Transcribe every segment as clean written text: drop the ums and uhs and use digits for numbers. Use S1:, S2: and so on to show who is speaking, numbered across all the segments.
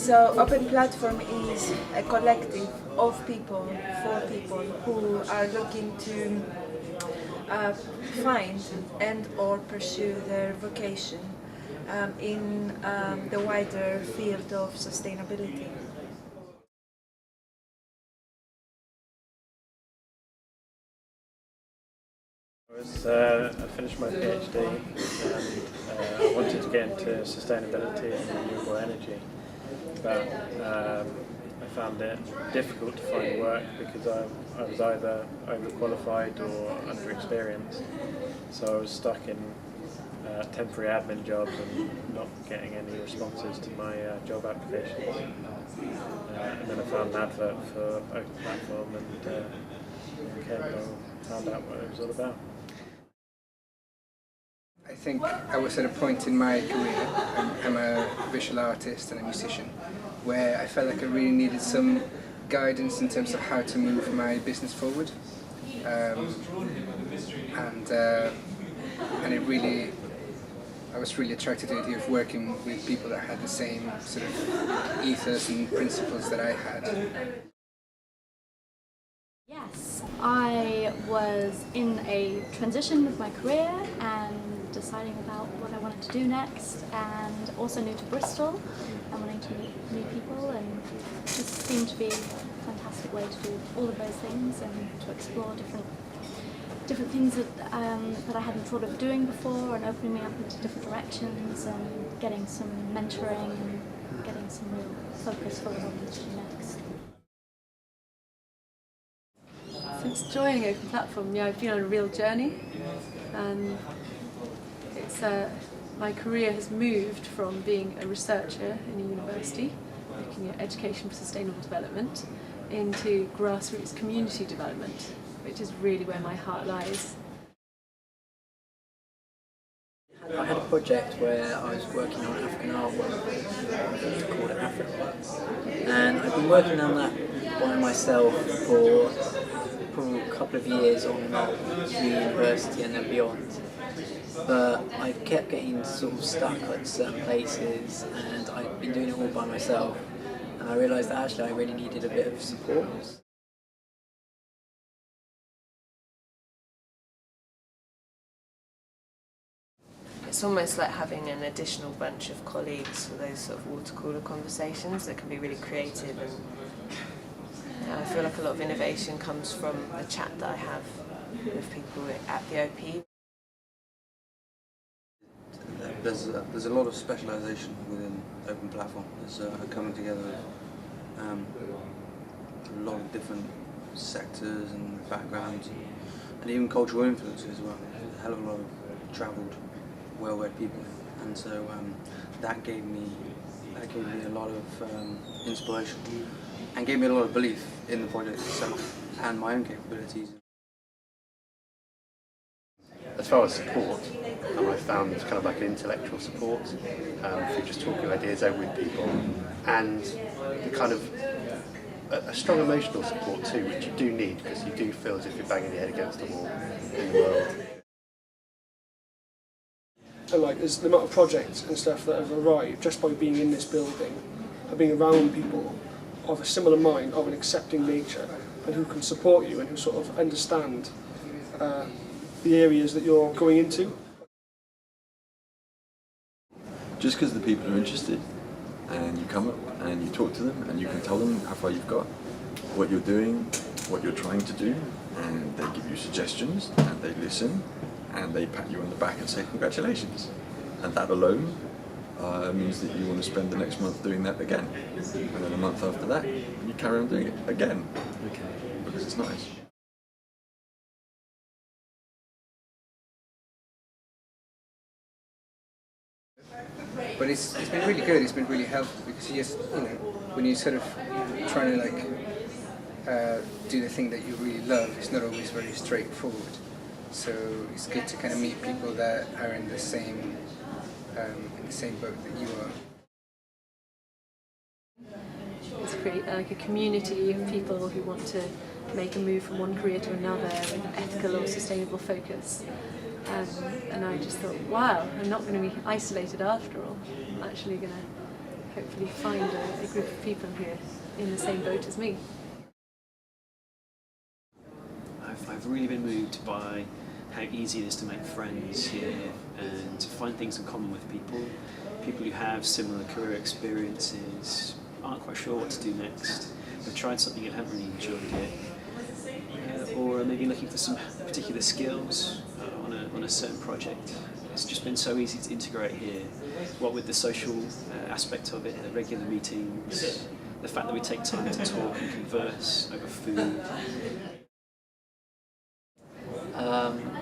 S1: So OpenPlatform is a collective of people, for people who are looking to find and or pursue their vocation in the wider field of sustainability.
S2: I finished my PhD and I wanted to get into sustainability and renewable energy, but I found it difficult to find work because I was either overqualified or underexperienced, so I was stuck in temporary admin jobs and not getting any responses to my job applications. And then I found an advert for OpenPlatform and found out what it was all about.
S3: I think I was at a point in my career, I'm a visual artist and a musician, where I felt like I really needed some guidance in terms of how to move my business forward. I was really attracted to the idea of working with people that had the same sort of ethos and principles that I had.
S4: Yes, I was in a transition with my career and deciding about what I wanted to do next, and also new to Bristol and wanting to meet new people, and this seemed to be a fantastic way to do all of those things and to explore different things that I hadn't thought of doing before, and opening me up into different directions and getting some mentoring and getting some real focus for what I wanted to do next.
S5: Since joining OpenPlatform, I've been on a real journey. My career has moved from being a researcher in a university, looking at education for sustainable development, into grassroots community development, which is really where my heart lies.
S6: I had a project where I was working on African artwork called Africa, and I've been working on that by myself for probably a couple of years on and off through university and then beyond. But I kept getting sort of stuck at certain places, and I've been doing it all by myself, and I realised that actually I really needed a bit of support.
S7: It's almost like having an additional bunch of colleagues for those sort of water cooler conversations that can be really creative, and I feel like a lot of innovation comes from the chat that I have with people at the OP.
S8: There's a lot of specialisation within OpenPlatform. There's a coming together of a lot of different sectors and backgrounds, and even cultural influences as well. A hell of a lot of travelled, well-read people, and so that gave me a lot of inspiration and gave me a lot of belief in the project itself and my own capabilities.
S9: As far as support, I found it's kind of like an intellectual support for just talking ideas over with people, and the kind of a strong emotional support too, which you do need because you do feel as if you're banging your head against the wall in the world.
S10: And like there's the amount of projects and stuff that have arrived just by being in this building and being around people of a similar mind, of an accepting nature, and who can support you and who sort of understand the areas that you're going into.
S11: Just because the people are interested and you come up and you talk to them and you can tell them how far you've got, what you're doing, what you're trying to do, and they give you suggestions and they listen and they pat you on the back and say congratulations, and that alone means that you want to spend the next month doing that again, and then a month after that you carry on doing it again, because it's nice.
S3: But it's been really good, it's been really helpful, because you just, when you're sort of trying to do the thing that you really love, it's not always very straightforward. So it's good to kind of meet people that are in the same boat that you are.
S5: It's create like a community of people who want to make a move from one career to another with an ethical or sustainable focus. And I just thought, wow, I'm not going to be isolated after all. I'm actually going to hopefully find a group of people who are in the same boat as me.
S12: I've really been moved by how easy it is to make friends here and to find things in common with people who have similar career experiences, aren't quite sure what to do next, have tried something and haven't really enjoyed it, or are maybe looking for some particular skills on a certain project. It's just been so easy to integrate here, what with the social aspect of it, the regular meetings, the fact that we take time to talk and converse over food.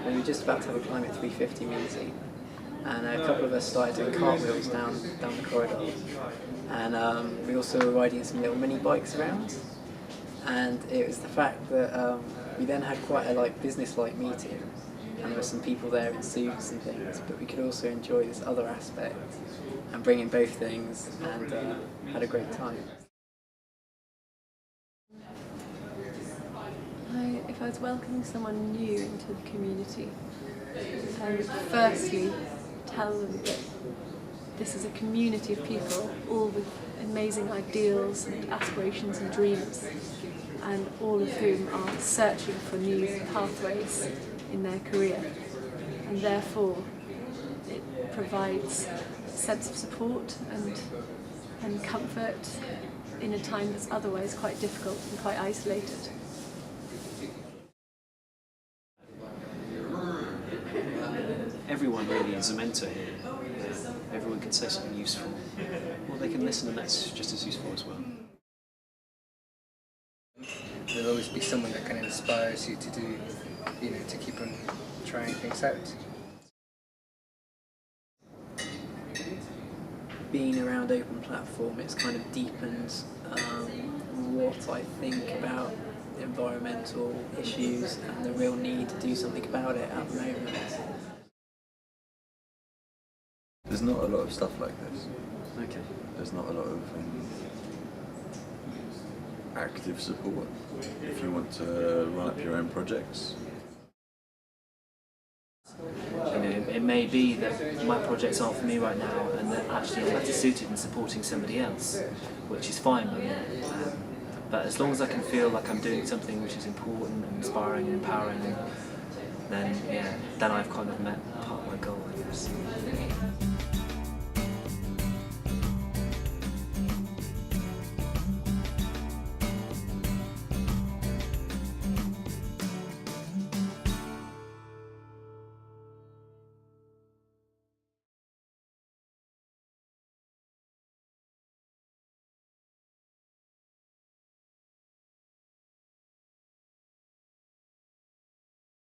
S6: We were just about to have a Climate 350 meeting, and a couple of us started doing cartwheels down the corridor, and we also were riding some little mini bikes around. And it was the fact that we then had quite a business-like meeting, and there were some people there in suits and things, but we could also enjoy this other aspect and bring in both things, and had a great time.
S5: If I was welcoming someone new into the community, I would firstly tell them that this is a community of people, all with amazing ideals and aspirations and dreams, and all of whom are searching for new pathways in their career. And therefore, it provides a sense of support and comfort in a time that's otherwise quite difficult and quite isolated.
S12: Everyone really is a mentor here. Everyone can say something useful, or they can listen, and that's just as useful as well.
S3: There'll always be someone that kind of inspires you to do, to keep on trying things out.
S6: Being around OpenPlatform, it's kind of deepened what I think about environmental issues and the real need to do something about it at the moment.
S11: There's not a lot of stuff like this.
S6: Okay.
S11: There's not a lot of active support if you want to run up your own projects.
S13: It may be that my projects aren't for me right now, and that actually I'm better suited in supporting somebody else, which is fine by me. But as long as I can feel like I'm doing something which is important and inspiring and empowering, then I've kind of met part of my goal, I guess.